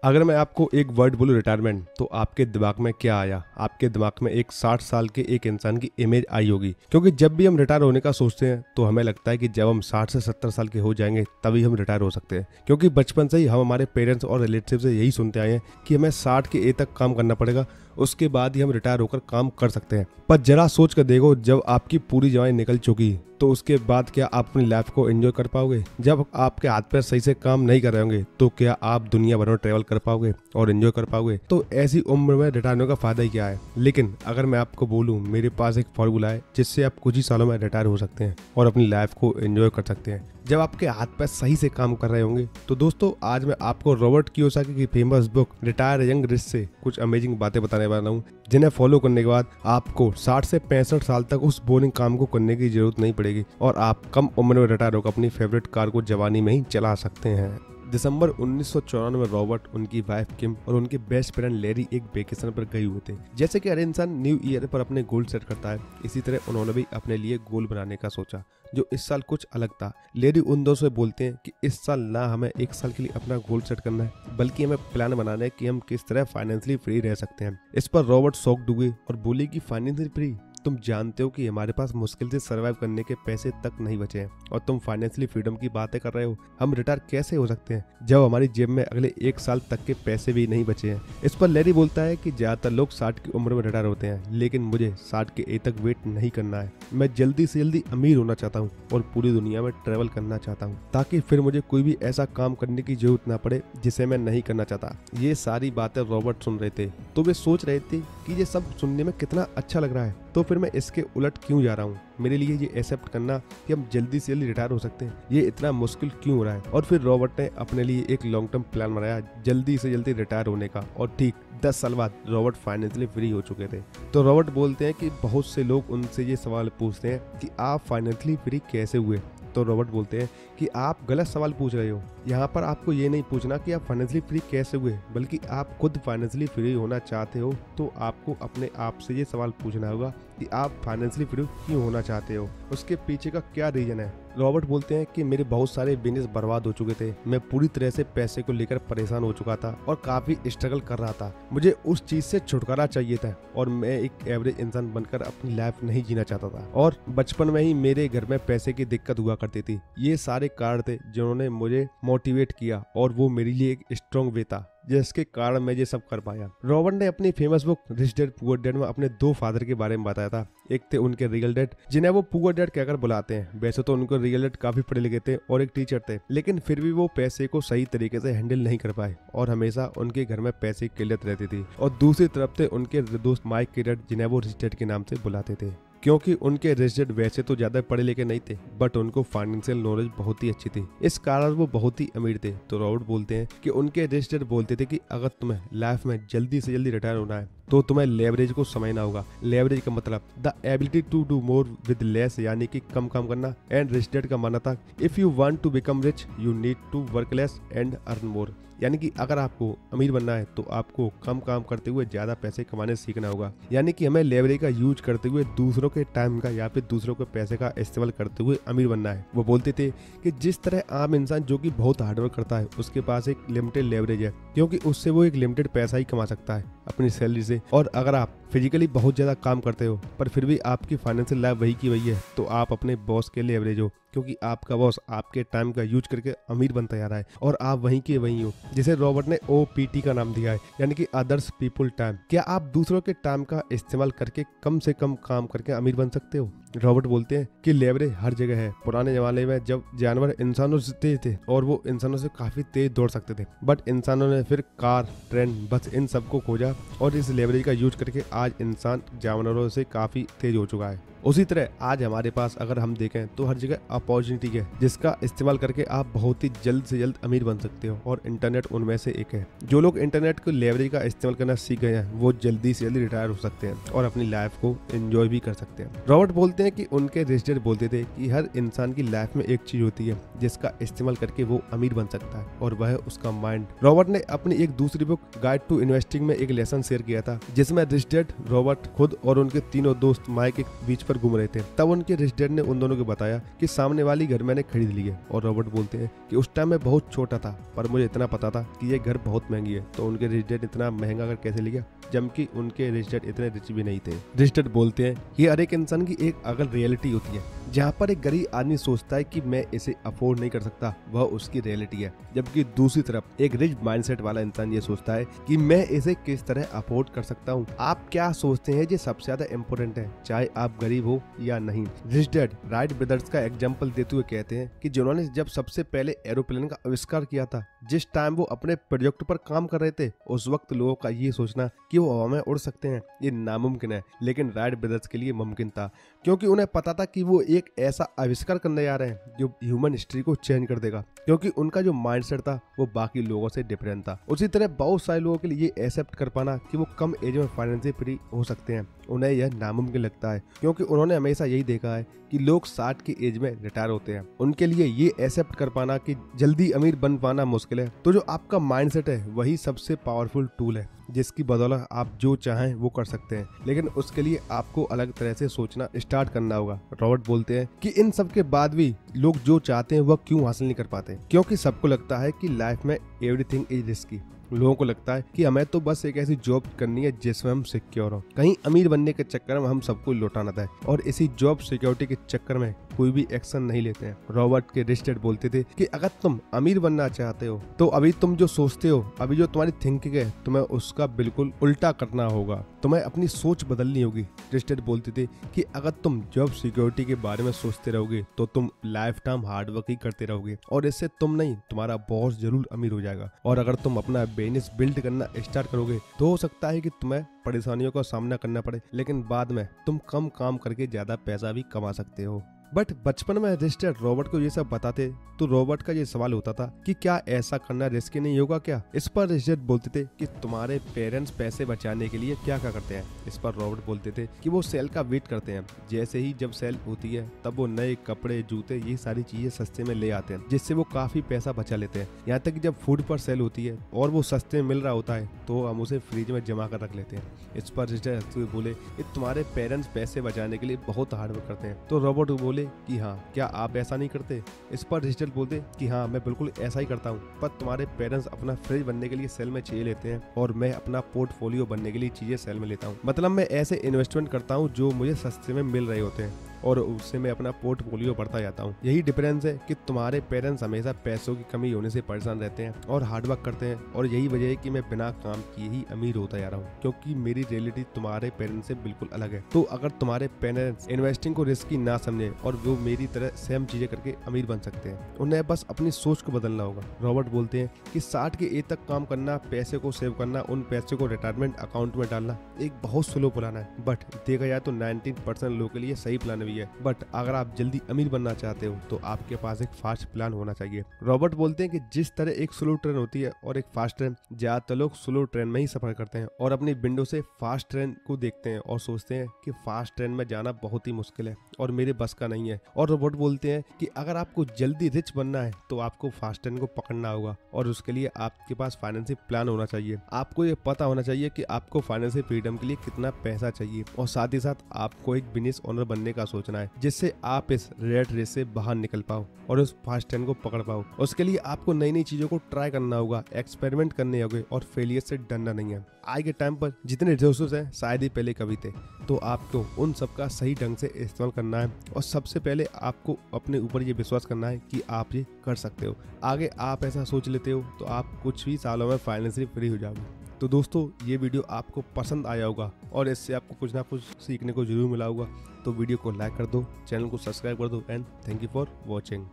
अगर मैं आपको एक वर्ड बोलूं रिटायरमेंट, तो आपके दिमाग में क्या आया? आपके दिमाग में एक 60 साल के एक इंसान की इमेज आई होगी, क्योंकि जब भी हम रिटायर होने का सोचते हैं तो हमें लगता है कि जब हम 60 से 70 साल के हो जाएंगे तभी हम रिटायर हो सकते हैं। क्योंकि बचपन से ही हम हमारे पेरेंट्स और रिलेटिव से यही सुनते आए हैं कि हमें 60 के एज तक काम करना पड़ेगा, उसके बाद ही हम रिटायर होकर काम कर सकते हैं। पर जरा सोच कर देखो, जब आपकी पूरी जवानी निकल चुकी तो उसके बाद क्या आप अपनी लाइफ को एंजॉय कर पाओगे? जब आपके हाथ पैर सही से काम नहीं कर रहे होंगे तो क्या आप दुनिया भर में ट्रेवल कर पाओगे और एंजॉय कर पाओगे? तो ऐसी उम्र में रिटायर होने का फायदा ही क्या है? लेकिन अगर मैं आपको बोलूं, मेरे पास एक फॉर्मूला है जिससे आप कुछ ही सालों में रिटायर हो सकते हैं और अपनी लाइफ को एंजॉय कर सकते हैं जब आपके हाथ पैर सही से काम कर रहे होंगे। तो दोस्तों, आज मैं आपको रॉबर्ट कियोसाकी की famous book retire young rich से कुछ अमेजिंग बातें बताने वाला हूँ, जिन्हें फॉलो करने के बाद आपको 60 से 65 साल तक उस बोरिंग काम को करने की जरूरत नहीं पड़ेगी और आप कम उम्र में रिटायर होकर अपनी फेवरेट कार को जवानी में ही चला सकते हैं। दिसंबर 1994 में रॉबर्ट, उनकी वाइफ किम और उनके बेस्ट फ्रेंड लैरी एक वेकेशन पर गए हुए थे। जैसे कि हर इंसान न्यू ईयर पर अपने गोल सेट करता है, इसी तरह उन्होंने भी अपने लिए गोल बनाने का सोचा जो इस साल कुछ अलग था। लैरी उन दोस्तों से बोलते हैं कि इस साल ना हमें एक साल के लिए अपना गोल सेट करना है, बल्कि हमें प्लान बनाना है कि हम किस तरह फाइनेंशियली फ्री रह सकते हैं। इस पर रॉबर्ट शॉक्ड हुए और बोले कि फाइनेंशियली फ्री? तुम जानते हो कि हमारे पास मुश्किल से सर्वाइव करने के पैसे तक नहीं बचे हैं और तुम फाइनेंशियली फ्रीडम की बातें कर रहे हो। हम रिटायर कैसे हो सकते हैं जब हमारी जेब में अगले एक साल तक के पैसे भी नहीं बचे हैं? इस पर लैरी बोलता है कि ज्यादातर लोग 60 की उम्र में रिटायर होते हैं, लेकिन मुझे 60 के एज तक वेट नहीं करना है। मैं जल्दी से जल्दी अमीर होना चाहता हूँ और पूरी दुनिया में ट्रेवल करना चाहता हूँ, ताकि फिर मुझे कोई भी ऐसा काम करने की जरूरत ना पड़े जिसे मैं नहीं करना चाहता। ये सारी बातें रॉबर्ट सुन रहे थे तो वे सोच रहे थे कि ये सब सुनने में कितना अच्छा लग रहा है, तो फिर मैं इसके उलट क्यों जा रहा हूँ? मेरे लिए ये एक्सेप्ट करना कि हम जल्दी से जल्दी रिटायर हो सकते हैं, ये इतना मुश्किल क्यों हो रहा है? और फिर रॉबर्ट ने अपने लिए एक लॉन्ग टर्म प्लान बनाया जल्दी से जल्दी रिटायर होने का। और ठीक 10 साल बाद रॉबर्ट फाइनेंशियली फ्री हो चुके थे। तो रॉबर्ट बोलते हैं कि बहुत से लोग उनसे ये सवाल पूछते हैं कि आप फाइनेंशियली फ्री कैसे हुए? तो रॉबर्ट बोलते हैं कि आप गलत सवाल पूछ रहे हो। यहाँ पर आपको ये नहीं पूछना कि आप फाइनेंशियली फ्री कैसे हुए, बल्कि आप खुद फाइनेंशियली फ्री होना चाहते हो तो आपको अपने आप से ये सवाल पूछना होगा कि आप फाइनेंशियली फ्री क्यों होना चाहते हो, उसके पीछे का क्या रीजन है। रॉबर्ट बोलते हैं कि मेरे बहुत सारे बिजनेस बर्बाद हो चुके थे, मैं पूरी तरह से पैसे को लेकर परेशान हो चुका था और काफी स्ट्रगल कर रहा था। मुझे उस चीज से छुटकारा चाहिए था और मैं एक एवरेज इंसान बनकर अपनी लाइफ नहीं जीना चाहता था। और बचपन में ही मेरे घर में पैसे की दिक्कत हुआ करती थी। ये सारे कारण थे जिन्होंने मुझे मोटिवेट किया और वो मेरे लिए एक स्ट्रॉन्ग वे था जिसके कारण मैं ये सब कर पाया। रॉबर्ट ने अपनी famous book rich dad poor dad में अपने दो फादर के बारे में बताया था। एक थे उनके रियल डैड, जिन्हें वो पुअर डैड कहकर बुलाते हैं। वैसे तो उनको रियल डैड काफी पढ़े लिखे थे और एक टीचर थे, लेकिन फिर भी वो पैसे को सही तरीके से हैंडल नहीं कर पाए और हमेशा उनके घर में पैसे की किल्लत रहती थी। और दूसरी तरफ थे उनके दोस्त माइक के डैड, जिन्हें वो रिच डैड के नाम से बुलाते थे, क्योंकि उनके रिच डैड वैसे तो ज्यादा पढ़े लिखे नहीं थे, बट उनको फाइनेंशियल नॉलेज बहुत ही अच्छी थी, इस कारण वो बहुत ही अमीर थे। तो रॉबर्ट बोलते हैं कि उनके रिच डैड बोलते थे कि अगर तुम्हें लाइफ में जल्दी से जल्दी रिटायर होना है तो तुम्हें लेवरेज को समझना होगा। लेवरेज का मतलब the ability to do more with less, यानी कि कम काम करना। एंड रिच डैड का मानना था if you want to become rich you need to work less and earn more, यानी कि अगर आपको अमीर बनना है तो आपको कम काम करते हुए ज्यादा पैसे कमाने सीखना होगा। यानी कि हमें लेवरेज का यूज करते हुए दूसरों के टाइम का या फिर दूसरों के पैसे का इस्तेमाल करते हुए अमीर बनना है। वो बोलते थे कि जिस तरह आम इंसान जो कि बहुत हार्डवर्क करता है उसके पास एक लिमिटेड लेवरेज है, क्योंकि उससे वो एक लिमिटेड पैसा ही कमा सकता है अपनी सैलरी से। और अगर आप फिजिकली बहुत ज्यादा काम करते हो पर फिर भी आपकी फाइनेंशियल लाइफ वही की वही है, तो आप अपने बॉस के लेवरेज हो, क्योंकि आपका बॉस आपके टाइम का यूज करके अमीर बनता जा रहा है और आप वहीं के वहीं हो, जिसे रॉबर्ट ने OPT का नाम दिया है, यानी कि अदर्स पीपुल टाइम। क्या आप दूसरों के टाइम का इस्तेमाल करके कम से कम काम करके अमीर बन सकते हो? रॉबर्ट बोलते हैं कि लेवरेज हर जगह है। पुराने जमाने में जब जानवर इंसानों से तेज थे और वो इंसानों से काफी तेज दौड़ सकते थे, बट इंसानों ने फिर कार, ट्रेन, बस इन सबको खोजा और इस लेवरेज का यूज करके आज इंसान जानवरों से काफी तेज हो चुका है। उसी तरह आज हमारे पास अगर हम देखें तो हर जगह अपॉर्चुनिटी है जिसका इस्तेमाल करके आप बहुत ही जल्द से जल्द अमीर बन सकते हो, और इंटरनेट उनमें से एक है। जो लोग इंटरनेट को लेवरेज का इस्तेमाल करना सीख गए हैं वो जल्दी से जल्दी रिटायर हो सकते हैं और अपनी लाइफ को एंजॉय भी कर सकते हैं। रॉबर्ट बोलते हैं कि उनके रिच डैड बोलते थे कि हर इंसान की लाइफ में एक चीज होती है जिसका इस्तेमाल करके वो अमीर बन सकता है, और वह है उसका माइंड। रॉबर्ट ने अपनी एक दूसरी बुक गाइड टू इन्वेस्टिंग में एक लेसन शेयर किया था जिसमें रिच डैड, रॉबर्ट खुद और उनके तीनों दोस्त माइक के बीच पर पर घूम रहे थे। तब उनके रिच डैड ने उन दोनों को बताया कि सामने वाली घर मैंने खरीद ली है। और रॉबर्ट बोलते हैं कि उस टाइम मैं बहुत छोटा था, पर मुझे इतना पता था कि ये घर बहुत महंगी है। तो उनके रिच डैड इतना महंगा घर कैसे लिया, जबकि उनके रिच डैड इतने रिच भी नहीं थे। रिच डैड बोलते हैं कि हर एक इंसान की एक अगल रियलिटी होती है। जहाँ पर एक गरीब आदमी सोचता है कि मैं इसे अफोर्ड नहीं कर सकता, वह उसकी रियलिटी है, जबकि दूसरी तरफ एक रिच माइंडसेट वाला इंसान ये सोचता है कि मैं इसे किस तरह अफोर्ड कर सकता हूँ। आप क्या सोचते हैं ये सबसे ज्यादा इम्पोर्टेंट है, चाहे आप गरीब हो या नहीं। रिच डैड राइट ब्रदर्स का एग्जाम्पल देते हुए कहते हैं कि जिन्होंने जब सबसे पहले एरोप्लेन का आविष्कार किया था, जिस टाइम वो अपने प्रोजेक्ट पर काम कर रहे थे, उस वक्त लोगों का ये सोचना कि वो हवा में उड़ सकते हैं ये नामुमकिन है। लेकिन राइट ब्रदर्स के लिए मुमकिन था, क्योंकि उन्हें पता था कि वो एक ऐसा आविष्कार करने जा रहे हैं जो ह्यूमन हिस्ट्री को चेंज कर देगा, क्योंकि उनका जो माइंडसेट था वो बाकी लोगों से डिफरेंट था। उसी तरह बहुत सारे लोगों के लिए ये एक्सेप्ट कर पाना कि वो कम एज में फाइनेंशियली फ्री हो सकते हैं, उन्हें यह नामुमकिन लगता है, क्योंकि उन्होंने हमेशा यही देखा है कि लोग 60 की एज में रिटायर होते हैं। उनके लिए ये एक्सेप्ट कर पाना कि जल्दी अमीर बन पाना मुश्किल है। तो जो आपका माइंडसेट है वही सबसे पावरफुल टूल है, जिसकी बदौलत आप जो चाहें वो कर सकते हैं, लेकिन उसके लिए आपको अलग तरह से सोचना स्टार्ट करना होगा। रॉबर्ट बोलते हैं कि इन सब के बाद भी लोग जो चाहते हैं वह क्यों हासिल नहीं कर पाते, क्योंकि सबको लगता है कि लाइफ में एवरीथिंग इज रिस्की। लोगों को लगता है कि हमें तो बस एक ऐसी जॉब करनी है जिसमें हम सिक्योर हो। कहीं अमीर बनने के चक्कर में हम सबको लौटाना था, और इसी जॉब सिक्योरिटी के चक्कर में कोई भी एक्शन नहीं लेते हैं। रॉबर्ट के रिच डैड बोलते थे कि अगर तुम अमीर बनना चाहते हो तो अभी तुम जो सोचते हो, अभी जो तुम्हारी थिंकिंग है, तुम्हें उसका बिल्कुल उल्टा करना होगा, तुम्हें अपनी सोच बदलनी होगी। रिच डैड बोलते थे कि अगर तुम जॉब सिक्योरिटी के बारे में सोचते रहोगे तो तुम लाइफ टाइम हार्डवर्क ही करते रहोगे, और इससे तुम नहीं, तुम्हारा बॉस जरूर अमीर हो जाएगा। और अगर तुम अपना बिजनेस बिल्ड करना स्टार्ट करोगे तो हो सकता है कि तुम्हें परेशानियों का सामना करना पड़े, लेकिन बाद में तुम कम काम करके ज्यादा पैसा भी कमा सकते हो। बट बचपन में रिच डैड रॉबर्ट को ये सब बताते तो रॉबर्ट का ये सवाल होता था कि क्या ऐसा करना रिस्की नहीं होगा क्या। इस पर रिच डैड बोलते थे कि तुम्हारे पेरेंट्स पैसे बचाने के लिए क्या क्या करते हैं। इस पर रॉबर्ट बोलते थे कि वो सेल का वेट करते हैं, जैसे ही जब सेल होती है तब वो नए कपड़े, जूते, ये सारी चीजें सस्ते में ले आते हैं, जिससे वो काफी पैसा बचा लेते हैं। यहाँ तक कि जब फूड पर सेल होती है और वो सस्ते में मिल रहा होता है तो हम उसे फ्रिज में जमा कर रख लेते हैं। इस पर रिच डैड हंसते हुए बोले कि तुम्हारे पेरेंट्स पैसे बचाने के लिए बहुत हार्डवर्क करते हैं। तो रॉबर्ट बोले कि हाँ, क्या आप ऐसा नहीं करते। इस पर रिच डैड बोलते कि हाँ, मैं बिल्कुल ऐसा ही करता हूँ, पर तुम्हारे पेरेंट्स अपना फ्रिज बनने के लिए सेल में चीजें लेते हैं और मैं अपना पोर्टफोलियो बनने के लिए चीजें सेल में लेता हूँ। मतलब मैं ऐसे इन्वेस्टमेंट करता हूँ जो मुझे सस्ते में मिल रहे होते हैं और उससे मैं अपना पोर्टफोलियो बढ़ता जाता हूँ। यही डिफरेंस है कि तुम्हारे पेरेंट्स हमेशा पैसों की कमी होने से परेशान रहते हैं और हार्डवर्क करते हैं, और यही वजह है कि मैं बिना काम किए ही अमीर होता जा रहा हूँ, क्योंकि मेरी रियलिटी तुम्हारे पेरेंट्स से बिल्कुल अलग है। तो अगर तुम्हारे पेरेंट्स इन्वेस्टिंग को रिस्की ना समझे और वो मेरी तरह सेम चीजें करके अमीर बन सकते हैं, उन्हें बस अपनी सोच को बदलना होगा। रॉबर्ट बोलते हैं कि 60 की एज तक काम करना, पैसे को सेव करना, उन पैसे को रिटायरमेंट अकाउंट में डालना एक बहुत स्लो प्लान है, बट देखा जाए तो 19% लोगों के लिए सही प्लान भी है। बट अगर आप जल्दी अमीर बनना चाहते हो तो आपके पास एक फास्ट प्लान होना चाहिए। रॉबर्ट बोलते हैं कि जिस तरह एक स्लो ट्रेन होती है और एक फास्ट ट्रेन, ज्यादातर लोग स्लो ट्रेन में ही सफर करते हैं और अपनी विंडो से फास्ट ट्रेन को देखते हैं और सोचते हैं कि फास्ट ट्रेन में जाना बहुत ही मुश्किल है और मेरे बस का नहीं है। और रॉबर्ट बोलते हैं कि अगर आपको जल्दी रिच बनना है तो आपको फास्ट ट्रेन को पकड़ना होगा, और उसके लिए आपके पास फाइनेंशियल प्लान होना चाहिए। आपको ये पता होना चाहिए कि आपको फाइनेंशियल फ्रीडम के लिए कितना पैसा चाहिए, और साथ ही साथ आपको एक बिजनेस ओनर बनने का सोचना है जिससे आप इस रेट रेस से बाहर निकल पाओ और उस फास्ट ट्रेन को पकड़ पाओ। उसके लिए आपको नई नई चीजों को ट्राई करना होगा, एक्सपेरिमेंट करने होंगे और फेलियर से डरना नहीं है। आज के टाइम पर जितने रिसोर्सेज हैं शायद ही पहले कभी थे, तो आपको उन सब का सही ढंग से इस्तेमाल करना है, और सबसे पहले आपको अपने ऊपर ये विश्वास करना है कि आप ये कर सकते हो। आगे आप ऐसा सोच लेते हो तो आप कुछ ही सालों में फाइनेंशियली फ्री हो जाओगे। तो दोस्तों, ये वीडियो आपको पसंद आया होगा और इससे आपको कुछ ना कुछ सीखने को जरूर मिला होगा। तो वीडियो को लाइक कर दो, चैनल को सब्सक्राइब कर दो, and thank you for watching.